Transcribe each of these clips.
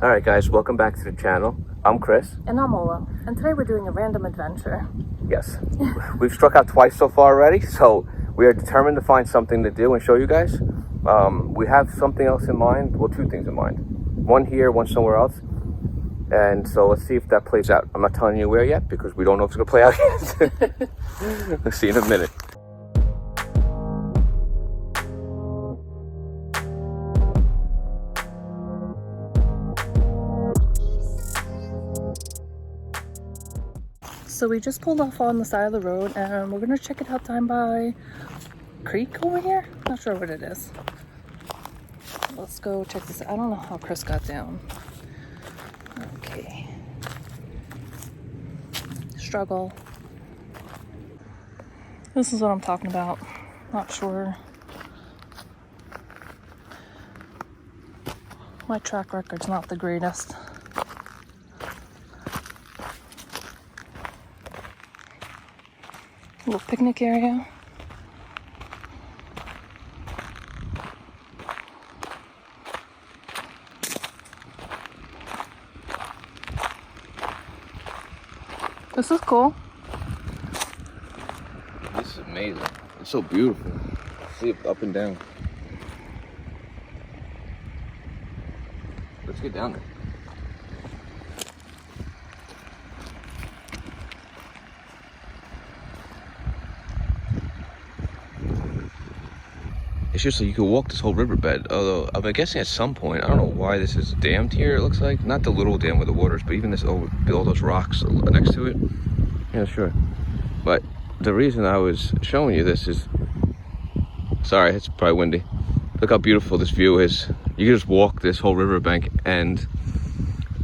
Alright guys, welcome back to the channel. I'm Chris. And I'm Ola. And today we're doing a random adventure. Yes. We've struck out twice so far already, so we are determined to find something to do and show you guys. We have something else in mind, well, two things in mind. One here, one somewhere else. And so let's see if that plays out. I'm not telling you where yet because we don't know if it's going to play out yet. Let's see in a minute. So we just pulled off on the side of the road and we're gonna check it out down by creek over here. Not sure what it is. Let's go check this out. I don't know how Chris got down. Okay. Struggle. This is what I'm talking about. Not sure. My track record's not the greatest. Little picnic area. This is cool. This is amazing. It's so beautiful. See it up and down. Let's get down there. It's just so you could walk this whole riverbed, although I'm guessing at some point, I don't know why this is dammed here, it looks like. Not the little dam where the water is, but even this, all those rocks next to it. Yeah, sure. But the reason I was showing you this is, sorry, it's probably windy. Look how beautiful this view is. You can just walk this whole riverbank and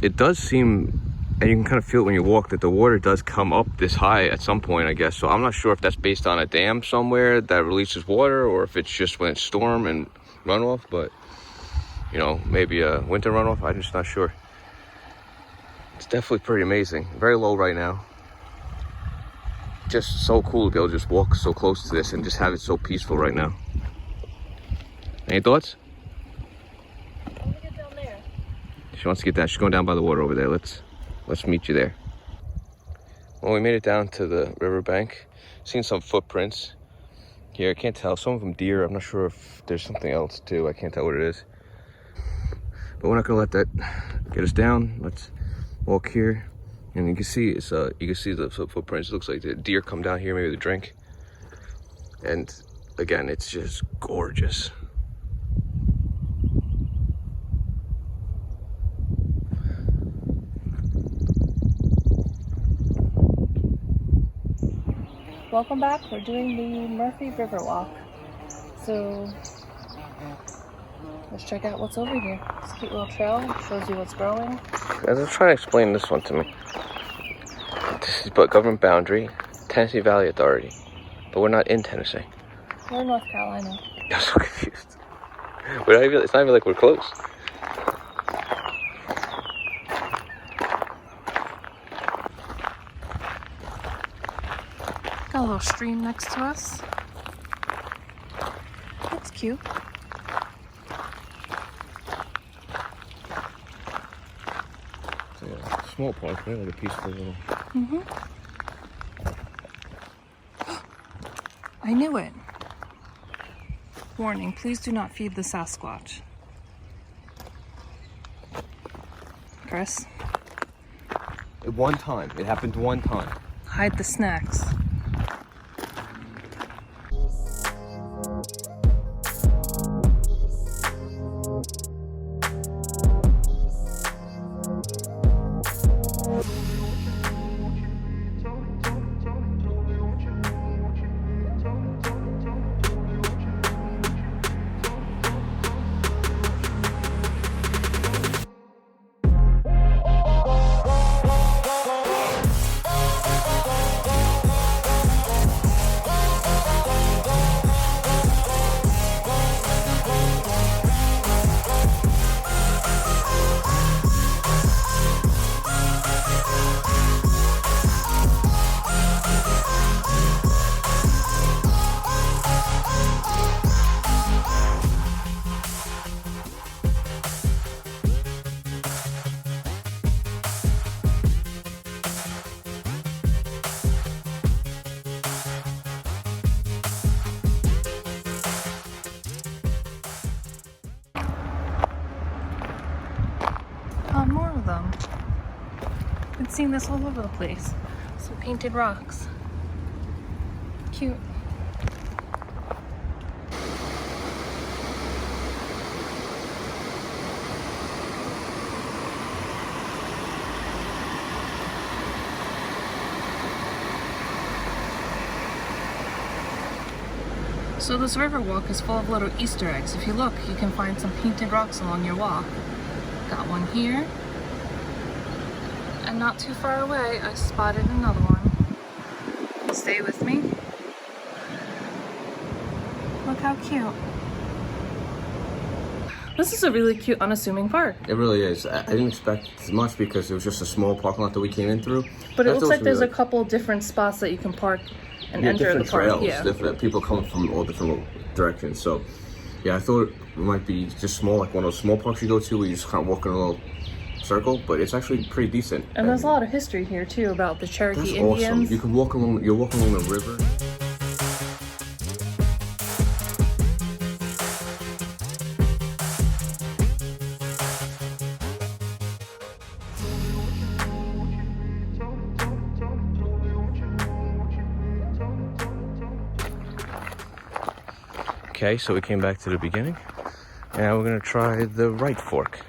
it does seem, and you can kind of feel it when you walk, that the water does come up this high at some point, I guess. So I'm not sure if that's based on a dam somewhere that releases water or if it's just when it's storm and runoff, but you know, maybe a winter runoff. I'm just not sure. It's definitely pretty amazing. Very low right now. Just so cool to be able to just walk so close to this and just have it so peaceful right now. Any thoughts? I want to get down there. She wants to get down. She's going down by the water over there. Let's meet you there. Well, we made it down to the riverbank. Seen some footprints here. I can't tell. Some of them deer. I'm not sure if there's something else too. I can't tell what it is. But we're not gonna let that get us down. Let's walk here, and you can see it's you can see the footprints. It looks like the deer come down here, maybe to drink. And again, it's just gorgeous. Welcome back. We're doing the Murphy River Walk. So let's check out what's over here. It's a cute little trail. It shows you what's growing. I'm trying to explain this one to me. This is but government boundary, Tennessee Valley Authority. But we're not in Tennessee. We're in North Carolina. I'm so confused. It's not even like we're close. Got a little stream next to us. That's cute. Yeah, small park, right? Like a peaceful little. I knew it. Warning, please do not feed the Sasquatch. Chris? One time. It happened one time. Hide the snacks. them. Been seeing this all over the place. Some painted rocks. Cute. So this river walk is full of little Easter eggs. If you look, you can find some painted rocks along your walk. Got one here. And not too far away, I spotted another one. Stay with me. Look how cute. This is a really cute, unassuming park. It really is. I didn't expect as much because it was just a small parking lot that we came in through. But it looks like there's a couple different spots that you can park and enter the park. Trails, yeah, different people coming from all different directions. So, yeah, I thought it might be just small, like one of those small parks you go to where you just kind of walk in a little circle, but it's actually pretty decent. And there's a lot of history here too about the Cherokee Indians. Awesome. You can walk along. You're walking along the river. Okay, so we came back to the beginning, and now we're gonna try the right fork.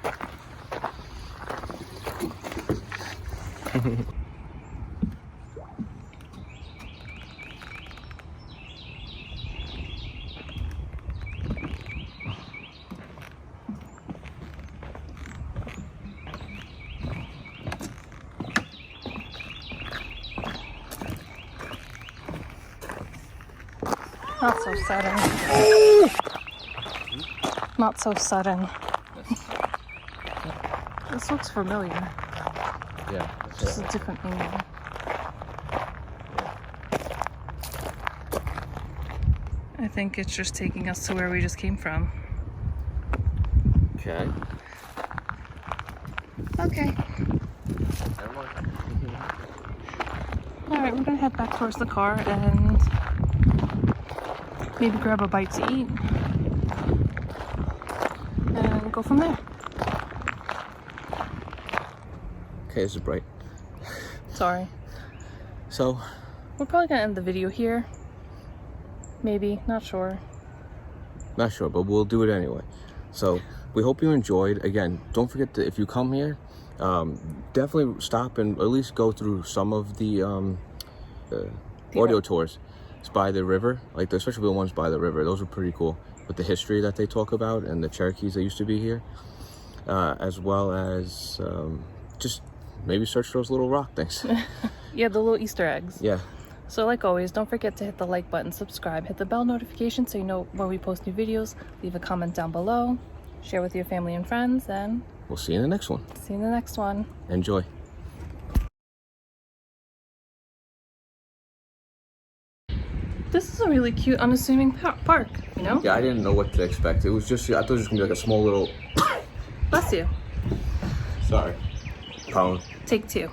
Not so sudden. Not so sudden. This looks familiar. Yeah. Just a different angle. I think it's just taking us to where we just came from. Okay. Okay. Alright, we're gonna head back towards the car and maybe grab a bite to eat and go from there. Okay, this is bright. Sorry. So, We're probably gonna end the video here. Maybe, not sure. not sure, but we'll do it anyway. So, we hope you enjoyed. Again, don't forget to, if you come here, definitely stop and at least go through some of the audio tours. It's by the river, like especially the ones by the river. Those are pretty cool with the history that they talk about and the Cherokees that used to be here, as well as just maybe search those little rock things. Yeah, the little Easter eggs. Yeah. So like always, don't forget to hit the like button, subscribe, hit the bell notification so you know when we post new videos. Leave a comment down below, share with your family and friends, and We'll see you in the next one. see you in the next one. Enjoy. This is a really cute, unassuming park, you know? Yeah, I didn't know what to expect. It was just, I thought it was gonna be like a small little. Bless you. Sorry. Colin. Take two.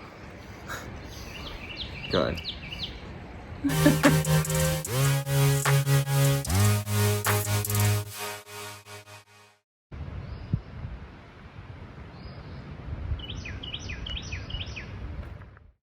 Go ahead.